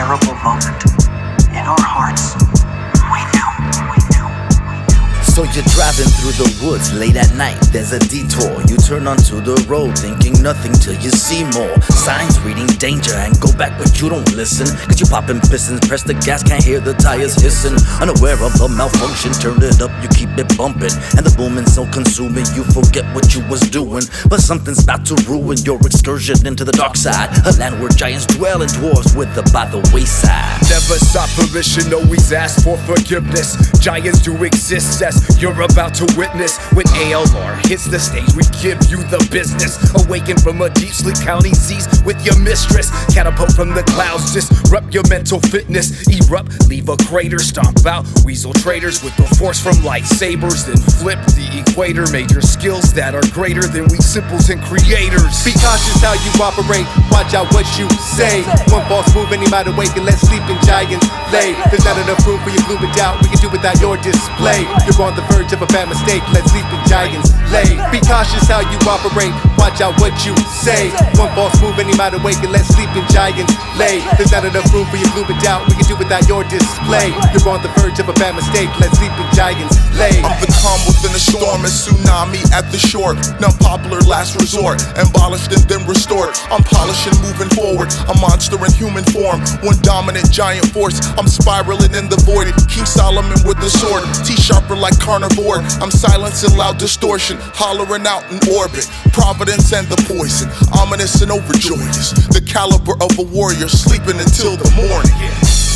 terrible moment. In our hearts, we knew. So you're driving through the woods late at night, there's a detour. You turn onto the road thinking nothing till you see more. Signs reading danger and go back but you don't listen. Cause you popping pistons, press the gas, can't hear the tires hissing. Unaware of the malfunction, turn it up, you keep it bumping. And the booming so consuming, you forget what you was doing. But something's about to ruin your excursion into the dark side. A land where giants dwell and dwarves wither by the wayside. Never sought permission, always ask for forgiveness. Giants do exist as you're about to witness. When ALR hits the stage, we give you the business. Awaken from a deep sleep, counting Z's with your mistress. Catapult from the clouds, disrupt your mental fitness. Erupt, leave a crater, stomp out weasel traders with the force from lightsabers. Then flip the equator, major skills that are greater than we simpleton creators. Be cautious how you operate, watch out what you say. One false move and he might awaken, let sleeping giants lay. There's not enough room for your gloom and doubt, we can do without your display. You're on the verge of a bad mistake, let sleeping giants lay. Be cautious how you operate, watch out what you say. One false move and he might awaken, let sleeping giants lay. There's not enough room for your gloom and doubt, we can do without your display. You're on the verge of a bad mistake, let sleeping giants lay. I'm the calm within a storm, a tsunami at the shore. Non-popular last resort, abolished and then restored. I'm polishing, moving forward, a monster in human form. One dominant giant force, I'm spiraling in the void. King Solomon with the sword, T-sharper like carnivore. I'm silencing loud distortion, hollering out in orbit. Providence and the poison, ominous and overjoyous. The caliber of a warrior, sleeping until the morning.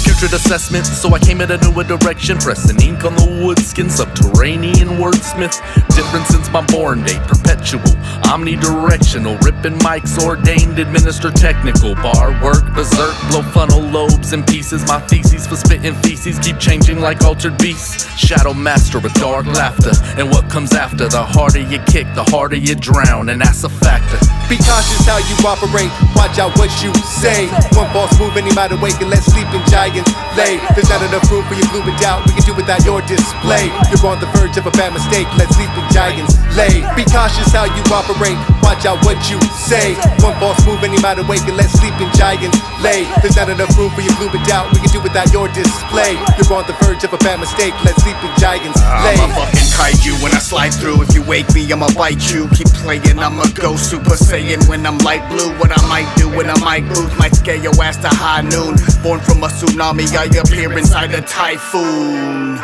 Putrid assessment, so I came at a newer direction. Pressing ink on the wood skin, subterranean wordsmith. Different since my born date, perpetual, omnidirectional. Ripping mics, ordained, administer technical. Bar work, berserk, blow funnel lobes in pieces. My theses for spitting feces keep changing like altered beasts. Shadow master with dark laughter, and what comes after? The harder you kick, the harder you drown, and that's a factor. Be cautious how you operate, watch out what you say. One false move and he might awaken, let sleeping giants lay. There's not enough room for your gloom and doubt, we can do without your display. You're on the verge of a bad mistake, let sleeping giants lay. Be cautious how you operate, watch out what you say. One false move and he might awaken, let sleeping giants lay. There's not enough room for your gloom and doubt, we can do without your display. You're on the verge of a bad mistake, let sleeping giants lay. I'm a fucking kaiju when I slide through. If you wake me, I'ma bite you. Keep playing, I'm a ghost, Super Saiyan when I'm light blue. What I might do when I might lose might scare your ass to high noon. Born from a tsunami, I appear inside a typhoon.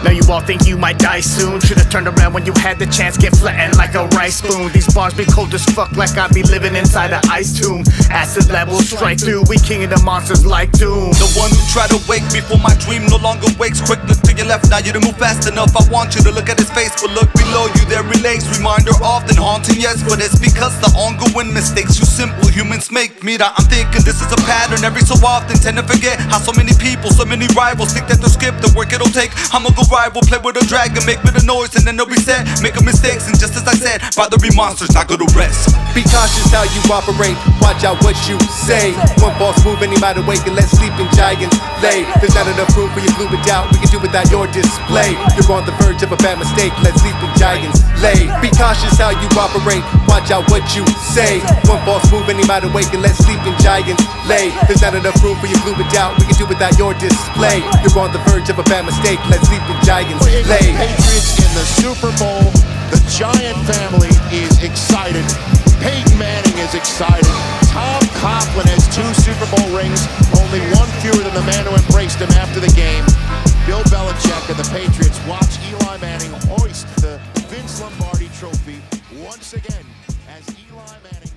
Now you all think you might die soon. Should've turned around when you had the chance. Get flattened like a rice spoon. These bars be cold as fuck, like I be living inside an ice tomb. Acid levels strike through, we king of the monsters like doom. The one who tried to wake before my dream no longer wakes. Quick look to your left, now you didn't move fast enough. I want you to look at his face, but look below you, there relays. Reminder often haunting, yes, but it's because the ongoing mistakes you simple humans make me that I'm thinking this is a pattern. Every so often tend to forget how so many people, so many rivals think that they'll skip the work it'll take. I'ma go rival, play with a dragon, make me the noise and then they'll be set. Making mistakes and just as I said, rather be monsters, not go to rest. Be cautious how you operate, watch out what you say. One false move and he might awaken, let sleeping giants lay. There's not enough room for your gloom and doubt, we can do without your display. You're on the verge of a bad mistake, let sleeping giants lay. Be cautious how you operate, watch out what you say. One false move and he might awaken, let sleeping giants lay. There's not enough room for your gloom and doubt, we can do without your display. You're on the verge of a bad mistake, let sleeping giants lay. Patriots in the Super Bowl, the Giant family is excited. Peyton Manning is excited. Tom Coughlin has 2 Super Bowl rings, only one fewer than the man who embraced him after the game. Bill Belichick and the Patriots watch Eli Manning hoist the Vince Lombardi trophy once again as Eli Manning